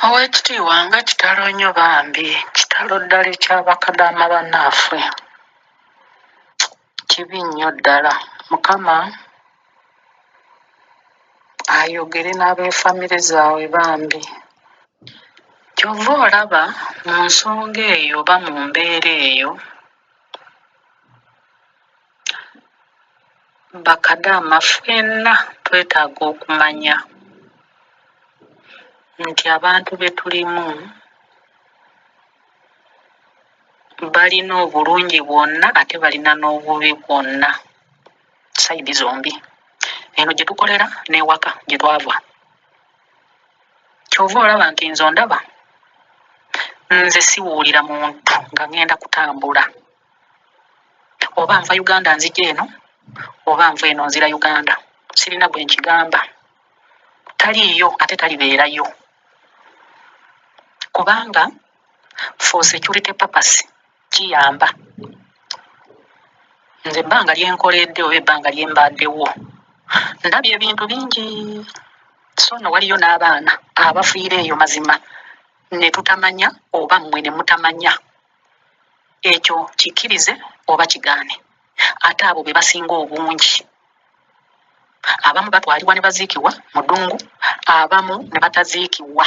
Oweekitiibwa nga kitalo nnyo bambi, kitalo ddala eky'abakadaama bannaffe. Kibi nnyo ddala. Mukama ayogere n'abeefamire zaabwe bambi. Kyova olaba mu nsonga eyo oba mu mbeera eyo, bakadaama ffenna twetaaga okumanya nti abantu be tulimu balina obulungi bwonna ate balina n'obubi bwonna, sayidi zombi. Eno gye tukolera n'ewaka gye twava. Kyova olaba nti nze ondaba, nze siwuulira muntu nga ngenda kutambula. Oba nva Uganda nzija eno, oba nva eno nzira Uganda. Sirina bwe nkigamba. Taliiyo ate talibeerayo. Kubanga for security purpose kiyamba. Nze ebbanga lye nkoledde oba ebbanga lye mbaddewo, ndabye ebintu bingi. So nno waliyo n'abaana abafiira eyo mazima ne tutamanya oba mmwe ne mutamanya. Ekyo kikkirize oba kigaane. Ate abo be basinga obungi. Abamu batwalibwa ne baziikibwa mu ddungu, abamu ne bataziikibwa.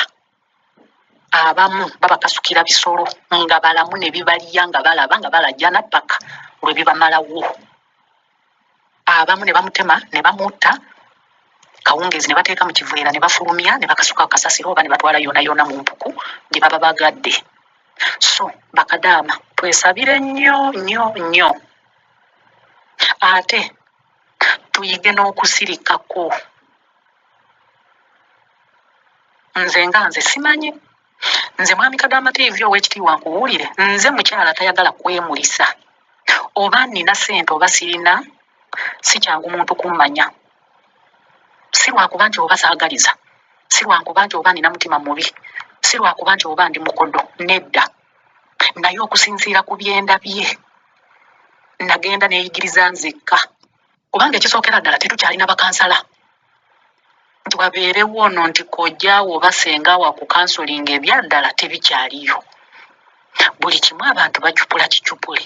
Abamu babakasukira bisolo nga balamu ne bibalya nga balaba nga balajjana paka lwe bibamalawo. Abamu ne bamutema ne bamutta, kawungeezi ne bateeka mu kiveera ne bafulumya ne bakasuka kasasiro oba ne batwala yoona yoona mu mpuku gye baba bagadde. So bakadaama twesabire nnyo nnyo nnyo. Ate tuyige n'okusirikako. Nze simanyi. Nze mwami Kadaama TV Oweekitiibwa nkuwulire, nze mukyala tayagala kwemulisa. Oba nina ssente oba sirina, si kyangu muntu kummanya. Si lwakuba nti oba saagaliza, si lwakuba nti oba nina mutima mubi, si lwakuba nti oba ndi mukodo, nedda. Naye okusinziira ku byendabye, nagenda neeyigiriza nzekka. Kubanga ekisookera ddala tetukyalina bakansala. Nti wabeerewo ono nti kojjaawo oba sengaawo akukansolinga ebyaddala tebikyaliyo. Buli kimu abantu bajupula kicupule.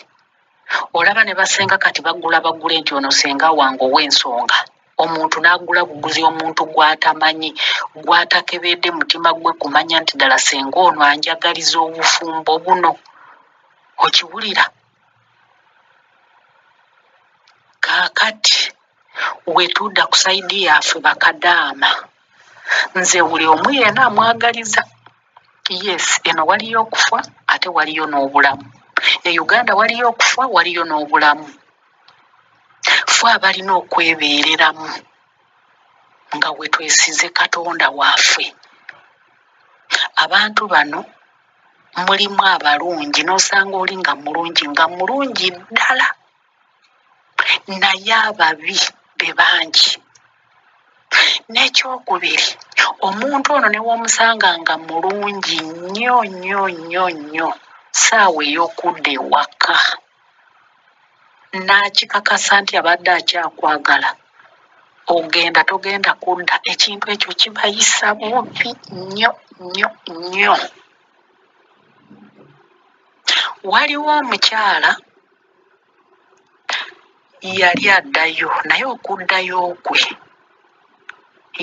Olaba ne basenga kati bagula nti ono senga wange ow'ensonga. Omuntu n'agula buguzi omuntu gw'atamanyi, gw'atakebedde mutima gwe kumanya nti ddala senga ono anjagaliza obufumbo buno. Okiwulira? Kaakati wetudda ku sayidi yaffe bakadaama, nze buli omu yenna amwagaliza. Yes, eno waliyo okufa ate waliyo n'obulamu. E Uganda waliyo okufa waliyo n'obulamu. Ffe abalina okwebeereramu nga we twesize Katonda waffe. Abantu bano mulimu abalungi n'osanga oli nga mulungi ddala, naye ababi be bangi. N'ekyokubiri, omuntu ono ne w'omusanga nga mulungi nnyo nnyo nnyo nnyo, ssaawa ey'okudda ewaka n'akikakasa nti abadde akyakwagala, ogenda togenda kudda, ekintu ekyo kibayisa bubi nnyo nnyo nnyo. Waliwo omukyala yali addayo, naye okuddayo kwe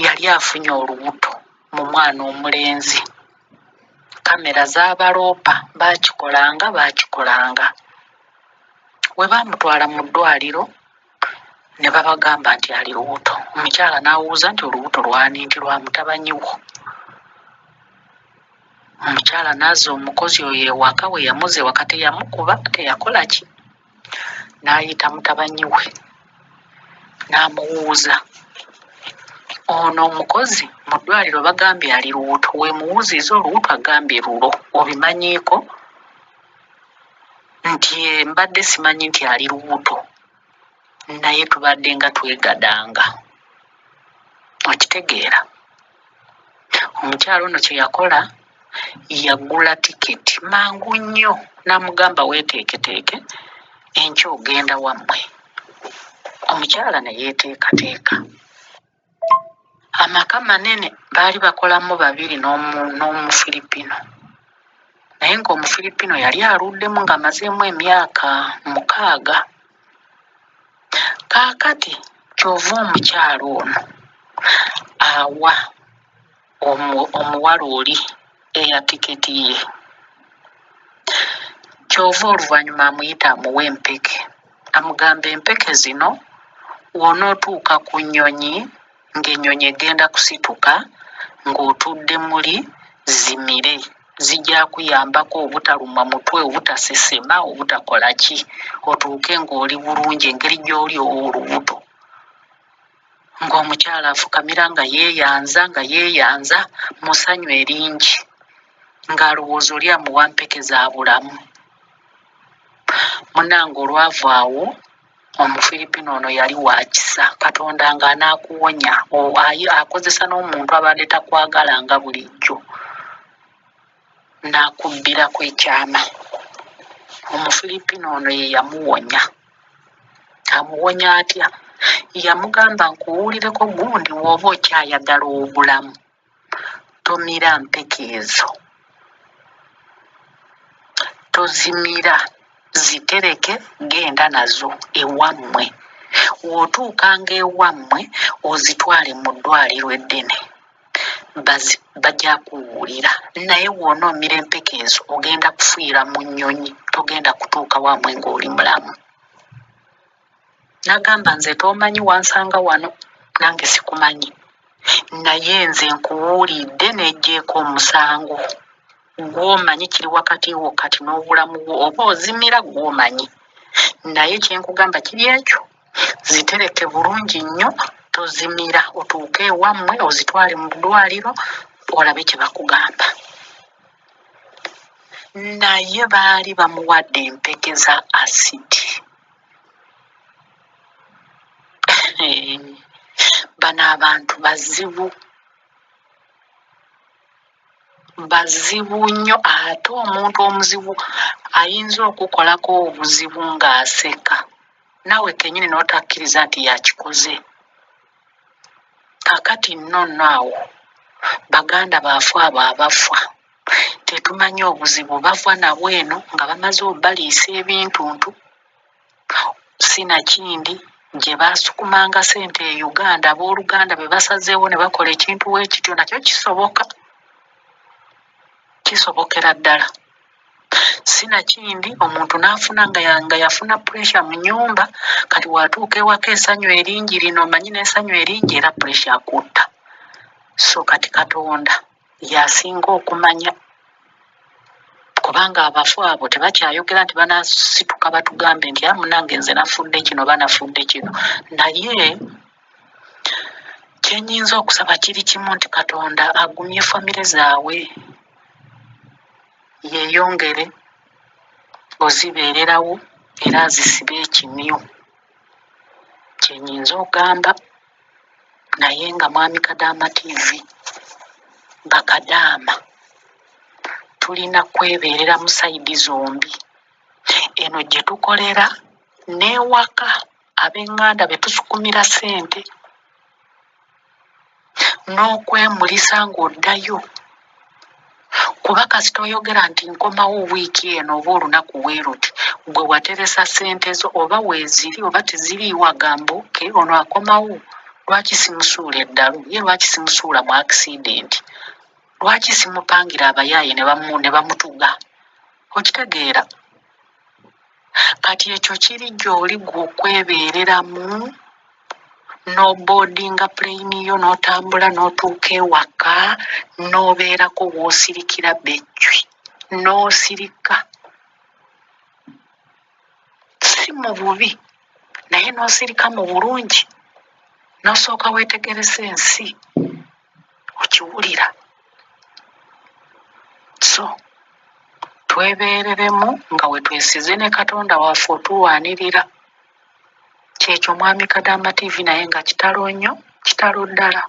yali afunye olubuto mu mwana omulenzi. Kamera z'abaloopa baakikolanga. We baamutwala mu ddwaliro ne babagamba nti ali lubuto. Omukyala n'awuuza nti olubuto lwani, nti lwa mutabanyi wo. Omukyala n'azza omukozi oyo ewaka, we yamuze ewaka teyamukuba, teyakola ki. N'ayita mutabanyi we n'amuwuuza. Ono omukozi mu ddwaliro bagambye ali lubuto, we muwuziza olubuto agambye lulo. Obimanyiiko? Nti mbadde simanyi nti ali lubuto, naye tubadde nga twegadanga. Okitegeera? Omukyala ono kye yakola, yagula tiketi mangu nnyo, n'amugamba weeteeketeeke, enkya ogenda wammwe. Omukyala ne yeeteekateeka. amaka manene baali bakolamu babiri n'omufiripino naye ng'omufiripino yali aluddemu ng'amazeemu emyaka 6. Kaakati kyova omukyalo ono awa omuwala oli eya tiketi ye, kyova oluvannyuma amuyita amuwa empeke, amugamba empeke zino wonootuuka ku nnyonyi ng'ennyonyi egenda kusituka ng'otudde muli zimire, zijja kuyambako obutaluma mutwe, obutasesema, obutakola ki, otuuke ng'oli bulungi engeri gy'oli olubuto. Ng'omukyala afukamira nga yeeyanza mu ssanyu eringi ng'alowooza oli amuwa mpeke za bulamu. Munnange olwava awo omufiripino ono yali wa kisa, Katonda ng'anaakuwonya, akozesa n'omuntu abadde takwagala nga bulijjo n'akubbirako ekyama. Omufiripino ono ye yamuwonya. Amuwonya atya? Yamugamba nkuwulireko gundi w'oba okyayagala obulamu tomira mpeke ezo, tozimira, zitereke genda nazo ewammwe, w'otuukanga ewammwe ozitwale mu ddwaliro eddene bajja kuwulira, naye w'onoomira empeke ezo ogenda kufiira mu nnyonyi, togenda kutuuka wammwe ng'oli mulamu. N'agamba nze tomanyi wansanga wano, nange sikumanyi, naye nze nkuwulidde n'eggyeko omusango gw'omanyi kiri wakati wo kati n'obulamu bwo, oba ozimira gw'omanyi, naye kyenkugamba kiri ekyo, zitereke bulungi nnyo, tozimira, otuuke ewammwe ozitwale mu ddwaliro olabe kye bakugamba. Naye baali bamuwadde empeke za asidi. Bano abantu bazibu nnyo, ate omuntu omuzibu ayinza okukolako obuzibu ng'aseka, naawe kennyini n'otakkiriza nti yakikoze. Kaakati nno awo baganda baafe abo abafa tetumanyi obuzibu bava nabwo eno nga bamaze obaliisa ebintuntu, sinakindi gye baasukumanga ssente e Uganda, abooluganda be basazeewo ne bakola ekintu weekityo, nakyo kisobokera ddala. Sinakindi omuntu n'afuna nga yafuna puresha mu nnyumba, kati watuuka ewaka essanyu eringi lino, omanyi n'essanyu eringi era puresha akutta. So kati Katonda y'asinga okumanya, kubanga abafu abo tebakyayogera nti banaasituka batugambe nti munange nze nafudde kino banafudde kino. Naye kyenyinza okusaba kiri kimu, nti Katonda agumye famire zaabwe, yeeyongere ozibeererawo era azisibe ekimyu, kyenyinza ogamba. Naye nga mwami Kadaama TV bakadaama tulina kwebeerera mu sayidi zombi, eno gye tukolera n'ewaka ab'eŋŋanda be tusukumira ssente, n'okwemulisa ng'oddayo, kuba kasita oyogera nti nkomawo wiiki eno oba olunaku weeruti, gwe wateresa ssente zo oba weeziri oba teziriiwo, agamba oke ono akomawo, lwaki simusuula eddalu, ye lwaki simusuula mu akisidenti, lwaki simupangira abayaaye ne bamutuga. Okitegeera? Kati ekyo kiri gy'oli gwe okwebeereramu, n'oboodinga puleyini yo n'otambula n'otuuka ewaka n'obeerako w'osirikira bejjwi, n'osirika si mu bubi naye n'osirika mu bulungi, n'osooka weetegereza ensi okiwulira. So twebeereremu nga we twesize ne Katonda waffe otuwaanirira. Kyekyo mwami Kadaama TV naye nga kitalo nnyo, kitalo ddala.